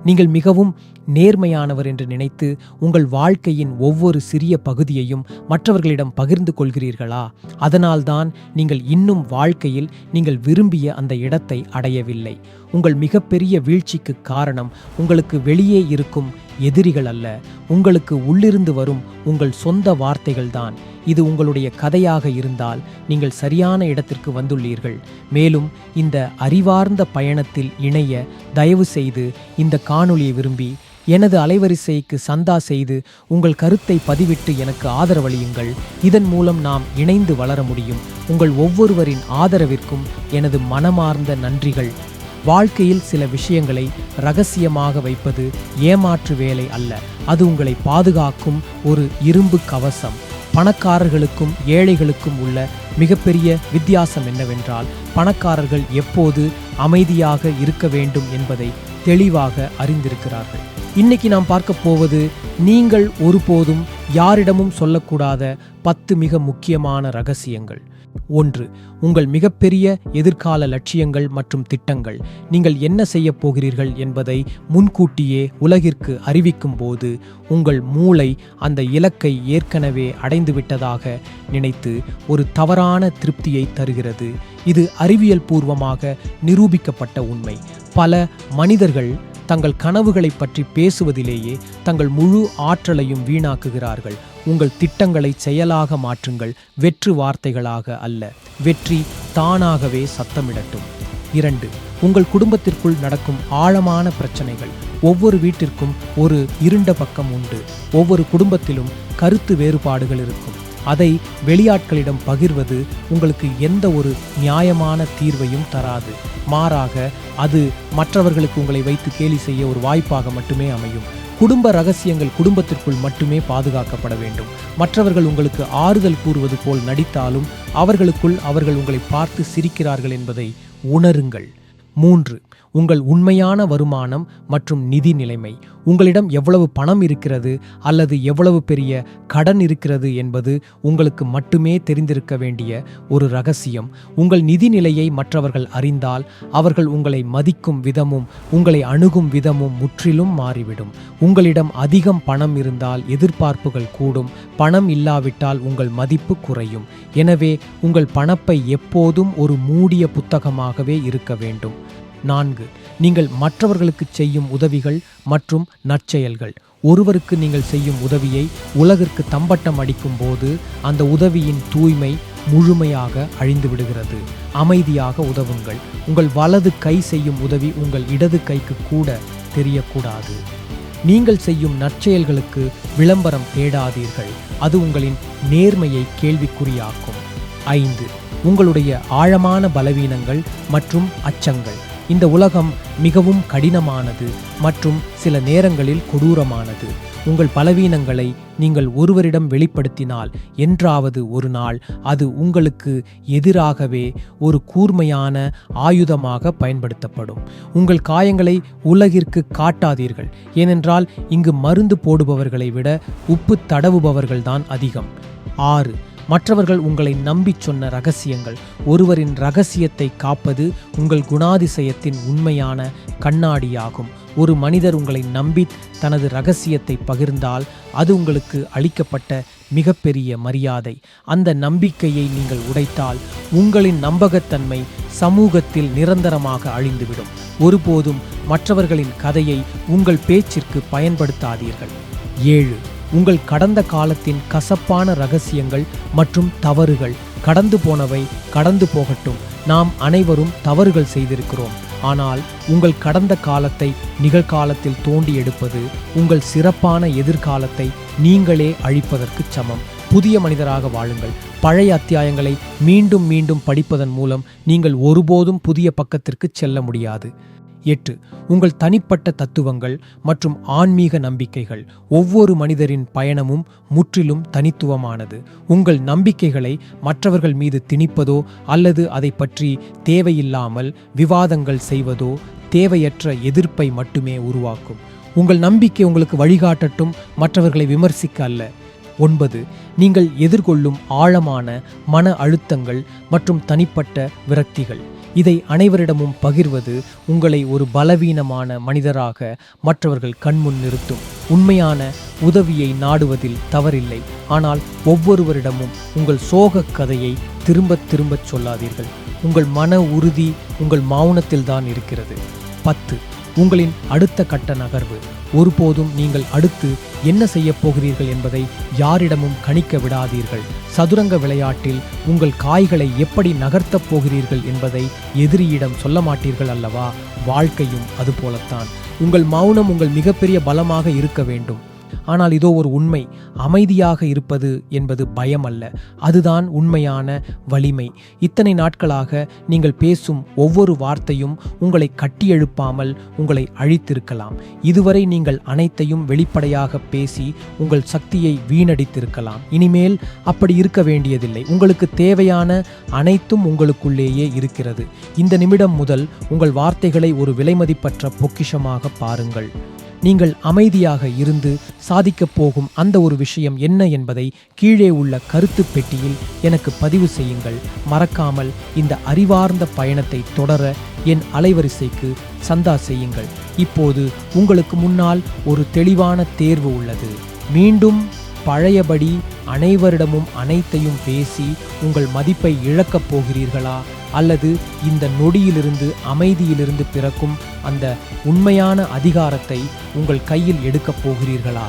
நீங்கள் மிகவும் நேர்மையானவர் என்று நினைத்து உங்கள் வாழ்க்கையின் ஒவ்வொரு சிறிய பகுதியையும் மற்றவர்களிடம் பகிர்ந்து கொள்கிறீர்களா? அதனால்தான் நீங்கள் இன்னும் வாழ்க்கையில் நீங்கள் விரும்பிய அந்த இடத்தை அடையவில்லை. உங்கள் மிகப்பெரிய வீழ்ச்சிக்கு காரணம் உங்களுக்கு வெளியே இருக்கும் எதிரிகள் அல்ல, உங்களுக்கு உள்ளிருந்து வரும் உங்கள் சொந்த வார்த்தைகள்தான். இது உங்களுடைய கதையாக இருந்தால் நீங்கள் சரியான இடத்திற்கு வந்துள்ளீர்கள். மேலும் இந்த அறிவார்ந்த பயணத்தில் இணைய தயவு செய்து இந்த காணொளியை விரும்பி எனது அலைவரிசைக்கு சந்தா செய்து உங்கள் கருத்தை பதிவிட்டு எனக்கு ஆதரவளியுங்கள். இதன் மூலம் நாம் இணைந்து வளர முடியும். உங்கள் ஒவ்வொருவரின் ஆதரவிற்கும் எனது மனமார்ந்த நன்றிகள். வாழ்க்கையில் சில விஷயங்களை இரகசியமாக வைப்பது ஏமாற்று வேலை அல்ல, அது உங்களை பாதுகாக்கும் ஒரு இரும்பு கவசம். பணக்காரர்களுக்கும் ஏழைகளுக்கும் உள்ள மிகப்பெரிய வித்தியாசம் என்னவென்றால், பணக்காரர்கள் எப்போது அமைதியாக இருக்க வேண்டும் என்பதை தெளிவாக அறிந்திருக்கிறார்கள். இன்னைக்கு நாம் பார்க்க போவது நீங்கள் ஒருபோதும் யாரிடமும் சொல்லக்கூடாத 10 மிக முக்கியமான ரகசியங்கள். 1. உங்கள் மிகப்பெரிய எதிர்கால லட்சியங்கள் மற்றும் திட்டங்கள். நீங்கள் என்ன செய்ய போகிறீர்கள் என்பதை முன்கூட்டியே உலகிற்கு அறிவிக்கும் போது உங்கள் மூளை அந்த இலக்கை ஏற்கனவே அடைந்துவிட்டதாக நினைத்து ஒரு தவறான திருப்தியை தருகிறது. இது அறிவியல் பூர்வமாக நிரூபிக்கப்பட்ட உண்மை. பல மனிதர்கள் தங்கள் கனவுகளை பற்றி பேசுவதிலேயே தங்கள் முழு ஆற்றலையும் வீணாக்குகிறார்கள். உங்கள் திட்டங்களை செயலாக மாற்றுங்கள், வெற்று வார்த்தைகளாக அல்ல. வெற்றி தானாகவே சத்தமிடட்டும். 2. உங்கள் குடும்பத்திற்குள் நடக்கும் ஆழமான பிரச்சனைகள். ஒவ்வொரு வீட்டிற்கும் ஒரு இருண்ட பக்கம் உண்டு. ஒவ்வொரு குடும்பத்திலும் கருத்து வேறுபாடுகள் இருக்கும். அதை வெளியாட்களிடம் பகிர்வது உங்களுக்கு எந்த ஒரு நியாயமான தீர்வையும் தராது. மாறாக அது மற்றவர்களுக்கு உங்களை வைத்து கேலி செய்ய ஒரு வாய்ப்பாக மட்டுமே அமையும். குடும்ப ரகசியங்கள் குடும்பத்திற்குள் மட்டுமே பாதுகாக்கப்பட வேண்டும். மற்றவர்கள் உங்களுக்கு ஆறுதல் கூறுவது போல் நடித்தாலும் அவர்களுக்குள் அவர்கள் உங்களை பார்த்து சிரிக்கிறார்கள் என்பதை உணருங்கள். 3. உங்கள் உண்மையான வருமானம் மற்றும் நிதி நிலைமை. உங்களிடம் எவ்வளவு பணம் இருக்கிறது அல்லது எவ்வளவு பெரிய கடன் இருக்கிறது என்பது உங்களுக்கு மட்டுமே தெரிந்திருக்க வேண்டிய ஒரு ரகசியம். உங்கள் நிதி நிலையை மற்றவர்கள் அறிந்தால் அவர்கள் உங்களை மதிக்கும் விதமும் உங்களை அணுகும் விதமும் முற்றிலும் மாறிவிடும். உங்களிடம் அதிகம் பணம் இருந்தால் எதிர்பார்ப்புகள் கூடும். பணம் இல்லாவிட்டால் உங்கள் மதிப்பு குறையும். எனவே உங்கள் பணப்பை எப்போதும் ஒரு மூடிய புத்தகமாகவே இருக்க வேண்டும். 4. நீங்கள் மற்றவர்களுக்கு செய்யும் உதவிகள் மற்றும் நற்செயல்கள். ஒருவருக்கு நீங்கள் செய்யும் உதவியை உலகிற்கு தம்பட்டம் அடிக்கும் போது அந்த உதவியின் தூய்மை முழுமையாக அழிந்து விடுகிறது. அமைதியாக உதவுங்கள். உங்கள் வலது கை செய்யும் உதவி உங்கள் இடது கைக்கு கூட தெரியக்கூடாது. நீங்கள் செய்யும் நற்செயல்களுக்கு விளம்பரம் தேடாதீர்கள். அது உங்களின் நேர்மையை கேள்விக்குறியாக்கும். 5. உங்களுடைய ஆழமான பலவீனங்கள் மற்றும் அச்சங்கள். இந்த உலகம் மிகவும் கடினமானது மற்றும் சில நேரங்களில் கொடூரமானது. உங்கள் பலவீனங்களை நீங்கள் ஒருவரிடம் வெளிப்படுத்தினால் என்றாவது ஒரு நாள் அது உங்களுக்கு எதிராகவே ஒரு கூர்மையான ஆயுதமாக பயன்படுத்தப்படும். உங்கள் காயங்களை உலகிற்கு காட்டாதீர்கள், ஏனென்றால் இங்கு மருந்து போடுபவர்களை விட உப்பு தடவுபவர்கள்தான் அதிகம். 6. மற்றவர்கள் உங்களை நம்பிச் சொன்ன ரகசியங்கள். ஒருவரின் ரகசியத்தை காப்பது உங்கள் குணாதிசயத்தின் உண்மையான கண்ணாடியாகும். ஒரு மனிதர் உங்களை நம்பி தனது ரகசியத்தை பகிர்ந்தால் அது உங்களுக்கு அளிக்கப்பட்ட மிகப்பெரிய மரியாதை. அந்த நம்பிக்கையை நீங்கள் உடைத்தால் உங்களின் நம்பகத்தன்மை சமூகத்தில் நிரந்தரமாக அழிந்துவிடும். ஒருபோதும் மற்றவர்களின் கதையை உங்கள் பேச்சிற்கு பயன்படுத்தாதீர்கள். 7. உங்கள் கடந்த காலத்தின் கசப்பான ரகசியங்கள் மற்றும் தவறுகள். கடந்து போனவை கடந்து போகட்டும். நாம் அனைவரும் தவறுகள் செய்திருக்கிறோம். ஆனால் உங்கள் கடந்த காலத்தை நிகழ்காலத்தில் தோண்டி எடுப்பது உங்கள் சிறப்பான எதிர்காலத்தை நீங்களே அழிப்பதற்கு சமம். புதிய மனிதராக வாழுங்கள். பழைய அத்தியாயங்களை மீண்டும் மீண்டும் படிப்பதன் மூலம் நீங்கள் ஒருபோதும் புதிய பக்கத்திற்கு செல்ல முடியாது. 8. உங்கள் தனிப்பட்ட தத்துவங்கள் மற்றும் ஆன்மீக நம்பிக்கைகள். ஒவ்வொரு மனிதரின் பயணமும் முற்றிலும் தனித்துவமானது. உங்கள் நம்பிக்கைகளை மற்றவர்கள் மீது திணிப்பதோ அல்லது அதை பற்றி தேவையில்லாமல் விவாதங்கள் செய்வதோ தேவையற்ற எதிர்ப்பை மட்டுமே உருவாக்கும். உங்கள் நம்பிக்கை உங்களுக்கு வழிகாட்டட்டும், மற்றவர்களை விமர்சிக்க அல்ல. 9. நீங்கள் எதிர்கொள்ளும் ஆழமான மன அழுத்தங்கள் மற்றும் தனிப்பட்ட விரக்திகள். இதை அனைவரிடமும் பகிர்வது உங்களை ஒரு பலவீனமான மனிதராக மற்றவர்கள் கண்முன் நிறுத்தும். உண்மையான உதவியை நாடுவதில் தவறில்லை. ஆனால் ஒவ்வொருவரிடமும் உங்கள் சோகக் கதையை திரும்பத் திரும்பச் சொல்லாதீர்கள். உங்கள் மன உறுதி உங்கள் மௌனத்தில்தான் இருக்கிறது. 10. உங்களின் அடுத்த கட்ட நகர்வு. ஒருபோதும் நீங்கள் அடுத்து என்ன செய்யப் போகிறீர்கள் என்பதை யாரிடமும் கணிக்க விடாதீர்கள். சதுரங்க விளையாட்டில் உங்கள் காய்களை எப்படி நகர்த்தப் போகிறீர்கள் என்பதை எதிரியிடம் சொல்ல மாட்டீர்கள் அல்லவா? வாழ்க்கையும் அதுபோலத்தான். உங்கள் மௌனம் உங்கள் மிகப்பெரிய பலமாக இருக்க வேண்டும். ஆனால் இதோ ஒரு உண்மை, அமைதியாக இருப்பது என்பது பயம் அல்ல, அதுதான் உண்மையான வலிமை. இத்தனை நாட்களாக நீங்கள் பேசும் ஒவ்வொரு வார்த்தையும் உங்களை கட்டியெழுப்பாமல் உங்களை அழித்திருக்கலாம். இதுவரை நீங்கள் அனைத்தையும் வெளிப்படையாக பேசி உங்கள் சக்தியை வீணடித்திருக்கலாம். இனிமேல் அப்படி இருக்க வேண்டியதில்லை. உங்களுக்கு தேவையான அனைத்தும் உங்களுக்குள்ளேயே இருக்கிறது. இந்த நிமிடம் முதல் உங்கள் வார்த்தைகளை ஒரு விலைமதிப்பற்ற பொக்கிஷமாக பாருங்கள். நீங்கள் அமைதியாக இருந்து சாதிக்கப் போகும் அந்த ஒரு விஷயம் என்ன என்பதை கீழே உள்ள கருத்து பெட்டியில் எனக்கு பதிவு செய்யுங்கள். மறக்காமல் இந்த அறிவார்ந்த பயணத்தை தொடர என் அலைவரிசைக்கு சந்தா செய்யுங்கள். இப்போது உங்களுக்கு முன்னால் ஒரு தெளிவான தேர்வு உள்ளது. மீண்டும் பழையபடி அனைவரிடமும் அனைத்தையும் பேசி உங்கள் மதிப்பை இழக்கப் போகிறீர்களா? அல்லது இந்த நொடியிலிருந்து அமைதியிலிருந்து பிறக்கும் அந்த உண்மையான அதிகாரத்தை உங்கள் கையில் எடுக்கப் போகிறீர்களா?